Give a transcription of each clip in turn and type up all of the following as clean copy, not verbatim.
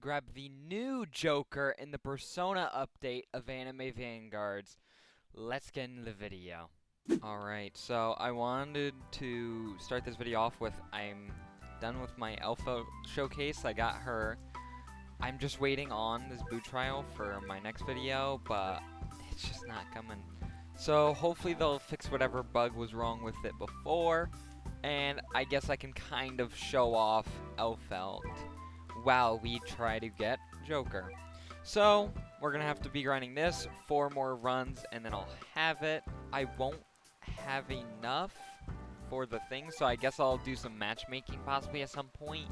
grab the new Joker in the Persona update of Anime Vanguards. Let's get into the video. Alright, so I wanted to start this video off with I'm done with my Alpha showcase. I got her. I'm just waiting on this boot trial for my next video, but it's just not coming. So hopefully they'll fix whatever bug was wrong with it before, and I guess I can kind of show off Elfelt while we try to get Joker. So we're gonna have to be grinding this 4 more runs and then I'll have it. I won't have enough for the thing, so I guess I'll do some matchmaking possibly at some point,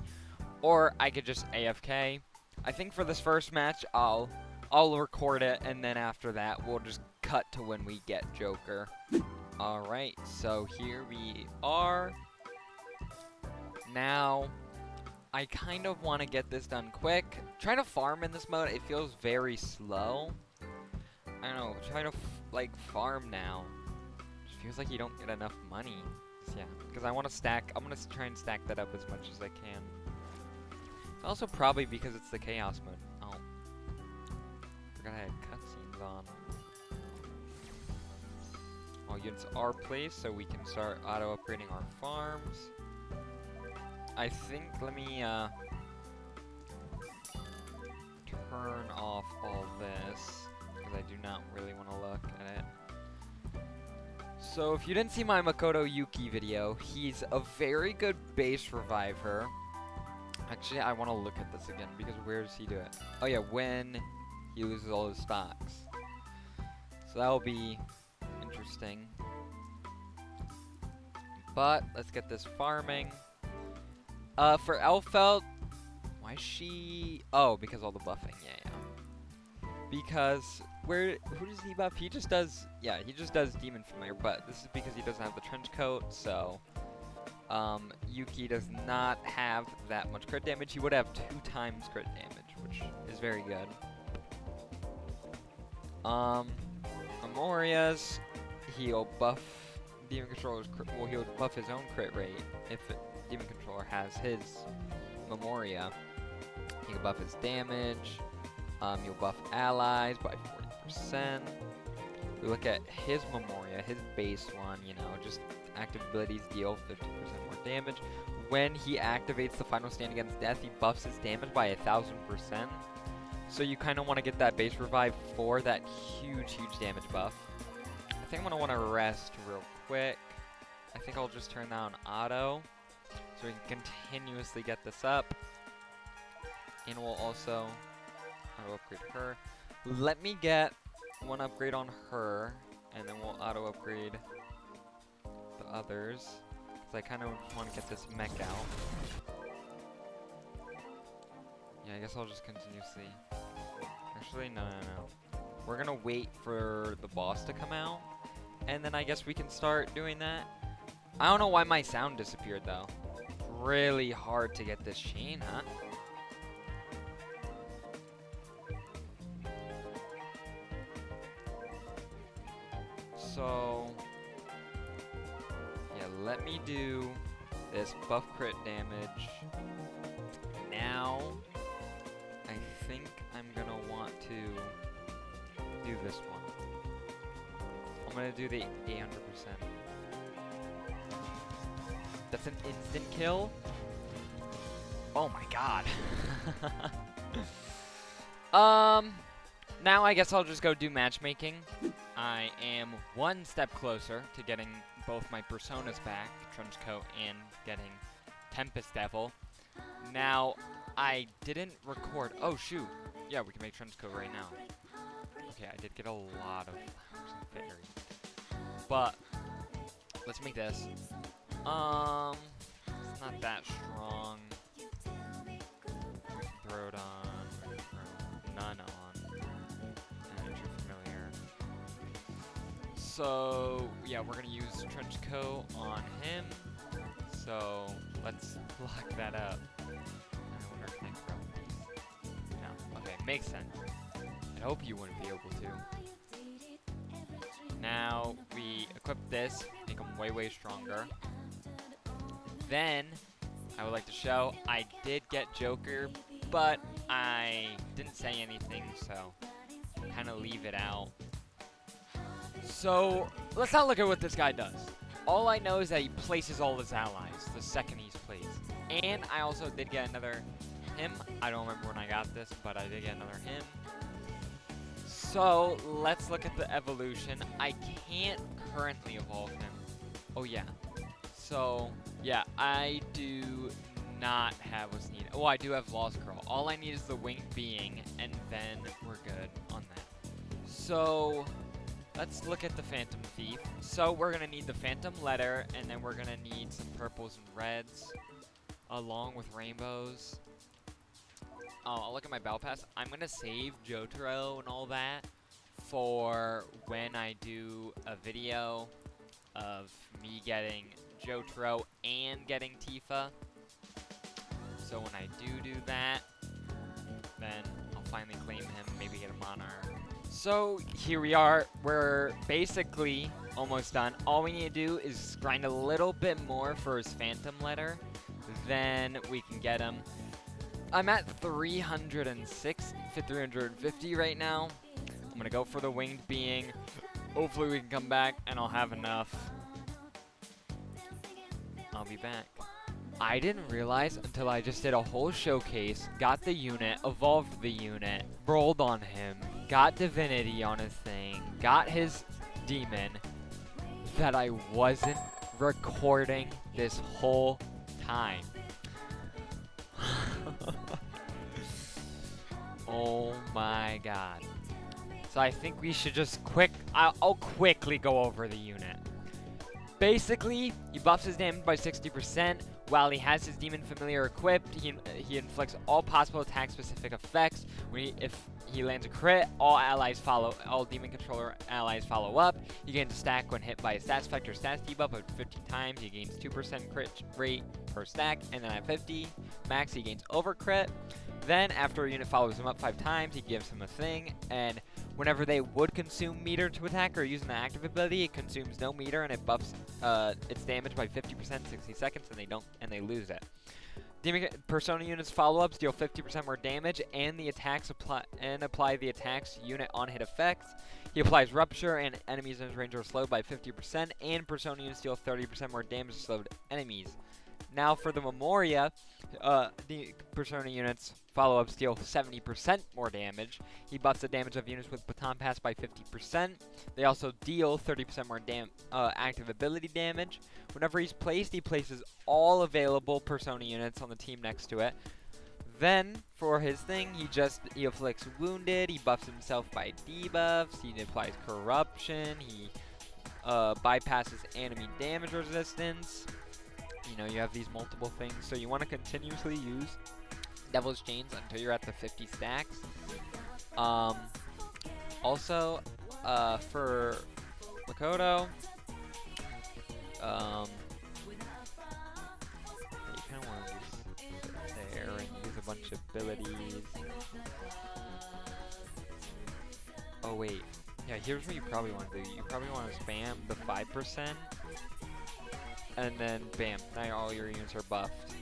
or I could just AFK. I think for this first match I'll record it, and then after that we'll just cut to when we get Joker. Alright, so here we are. Now, I kind of want to get this done quick. Trying to farm in this mode, it feels very slow. I don't know, trying to like farm now. It feels like you don't get enough money. So, yeah, because I want to stack, I'm going to try and stack that up as much as I can. It's also probably because it's the chaos mode. Oh, forgot I had cutscenes on. All units are placed, so we can start auto-upgrading our farms. I think, let me turn off all this, because I do not really want to look at it. So if you didn't see my Makoto Yuki video, he's a very good base reviver. Actually, I want to look at this again, because where does he do it? Oh yeah, when he loses all his stocks. So that'll be interesting. But let's get this farming. For Elfelt, why is she? Oh, because all the buffing. Yeah. Because who does he buff? He just does. Yeah, he just does Demon Familiar. But this is because he doesn't have the trench coat. So, Yuki does not have that much crit damage. He would have 2 times crit damage, which is very good. Memorias, he'll buff Demon Controller's crit. Well, he'll buff his own crit rate if Demon Controller has his Memoria. He can buff his damage. He'll buff allies by 40%. We look at his Memoria, his base one, you know, just active abilities deal 50% more damage. When he activates the final stand against death, he buffs his damage by 1000%. So you kind of want to get that base revive for that huge damage buff. I think I'm going to want to rest real quick. I think I'll just turn that on auto, so we can continuously get this up. And we'll also auto-upgrade her. Let me get 1 upgrade on her, and then we'll auto-upgrade the others, because I kind of want to get this mech out. Yeah, I guess I'll just continuously... Actually, no. We're going to wait for the boss to come out, and then I guess we can start doing that. I don't know why my sound disappeared, though. Really hard to get this chain, huh? So, yeah, let me do this buff crit damage. Now, I think I'm gonna want to do this one. I'm gonna do the 800%. That's an instant kill. Oh my god. Now I guess I'll just go do matchmaking. I am 1 step closer to getting both my personas back, Trenchcoat and getting Tempest Devil. Now, I didn't record. Oh shoot. Yeah, we can make Trenchcoat right now. Okay, I did get a lot of flowers and fairies. But let's make this. It's not that strong. We can throw it on. We can throw none on. And it's familiar. So yeah, we're gonna use trench coat on him. So let's lock that up. I wonder if I can throw these. No. Okay, makes sense. I hope you wouldn't be able to. Now we equip this, make him way stronger. Then I would like to show I did get Joker, but I didn't say anything, so kind of leave it out. So let's not look at what this guy does. All I know is that he places all his allies the second he's placed. And I also did get another him. I don't remember when I got this, but I did get another him. So let's look at the evolution. I can't currently evolve him. Oh yeah. So yeah, I do not have what's needed. Oh, I do have Lost Curl. All I need is the Winged Being, and then we're good on that. So let's look at the Phantom Thief. So we're gonna need the Phantom Letter, and then we're gonna need some purples and reds, along with rainbows. I'll look at my Battle Pass. I'm gonna save Jotaro and all that for when I do a video of me getting Jotaro and getting Tifa. So when I do that, then I'll finally claim him, maybe get a Monarch. So here we are. We're basically almost done. All we need to do is grind a little bit more for his Phantom Letter. Then we can get him. I'm at 306, 350 right now. I'm gonna go for the Winged Being. Hopefully we can come back and I'll have enough. I'll be back. I didn't realize until I just did a whole showcase, got the unit, evolved the unit, rolled on him, got Divinity on his thing, got his demon, that I wasn't recording this whole time. Oh my god. So I think we should just I'll quickly go over the unit. Basically, he buffs his damage by 60%. While he has his Demon Familiar equipped, he inflicts all possible attack-specific effects. If he lands a crit, all Demon Controller allies follow up. He gains a stack when hit by a stats effect or stats debuff of 15 times. He gains 2% crit rate per stack, and then at 50 max, he gains over crit. Then, after a unit follows him up 5 times, he gives him a thing, and whenever they would consume meter to attack or use an active ability, it consumes no meter and it buffs its damage by 50% 60 seconds, and they lose it. Demon Persona units follow-ups deal 50% more damage, and apply the attack's unit on-hit effects. He applies Rupture, and enemies in his range are slowed by 50%, and Persona units deal 30% more damage to slowed enemies. Now for the Memoria, the Persona units follow-ups deal 70% more damage. He buffs the damage of units with Baton Pass by 50%. They also deal 30% more active ability damage. Whenever he's placed, he places all available Persona units on the team next to it. Then, for his thing, he afflicts Wounded, he buffs himself by debuffs, he applies Corruption, he bypasses enemy damage resistance. You know, you have these multiple things, so you want to continuously use Devil's Chains until you're at the 50 stacks. Also, for Makoto, you kind of want to just sit there and use a bunch of abilities. Oh wait, yeah, here's what you probably want to do. You probably want to spam the 5%. And then, bam, now all your units are buffed.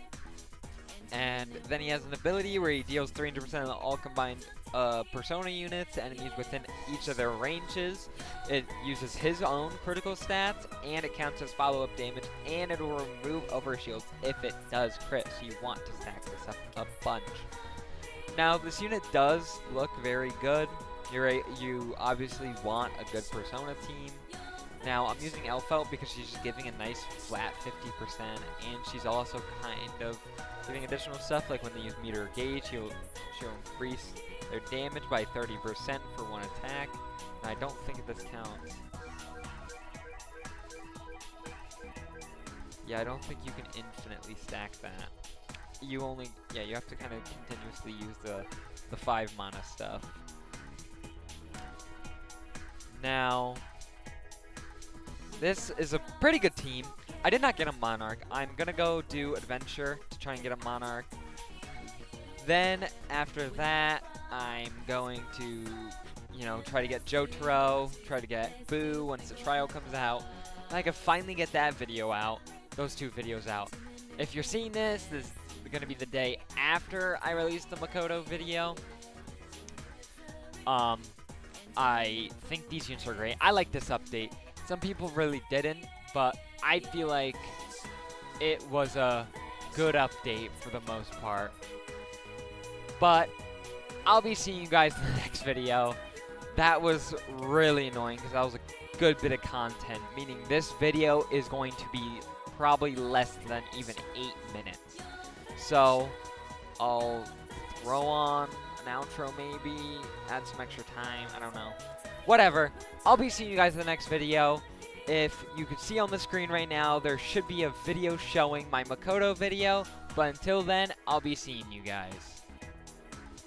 And then he has an ability where he deals 300% of all combined Persona units to enemies within each of their ranges. It uses his own critical stats, and it counts as follow-up damage, and it will remove overshields if it does crit, so you want to stack this up a bunch. Now, this unit does look very good. You obviously want a good Persona team. Now, I'm using Elfelt because she's just giving a nice flat 50%, and she's also kind of giving additional stuff, like when they use Meter Gauge, she'll increase their damage by 30% for one attack, and I don't think this counts. Yeah, I don't think you can infinitely stack that. You have to kind of continuously use the 5 mana stuff. Now, this is a pretty good team. I did not get a Monarch. I'm gonna go do Adventure to try and get a Monarch. Then, after that, I'm going to, try to get Jotaro, try to get Boo once the trial comes out. And I can finally get that video out, those 2 videos out. If you're seeing this gonna be the day after I release the Makoto video. I think these units are great. I like this update. Some people really didn't, but I feel like it was a good update for the most part. But I'll be seeing you guys in the next video. That was really annoying because that was a good bit of content, meaning this video is going to be probably less than even 8 minutes. So I'll throw on an outro maybe, add some extra time, I don't know. Whatever, I'll be seeing you guys in the next video. If you can see on the screen right now, there should be a video showing my Makoto video, but until then, I'll be seeing you guys.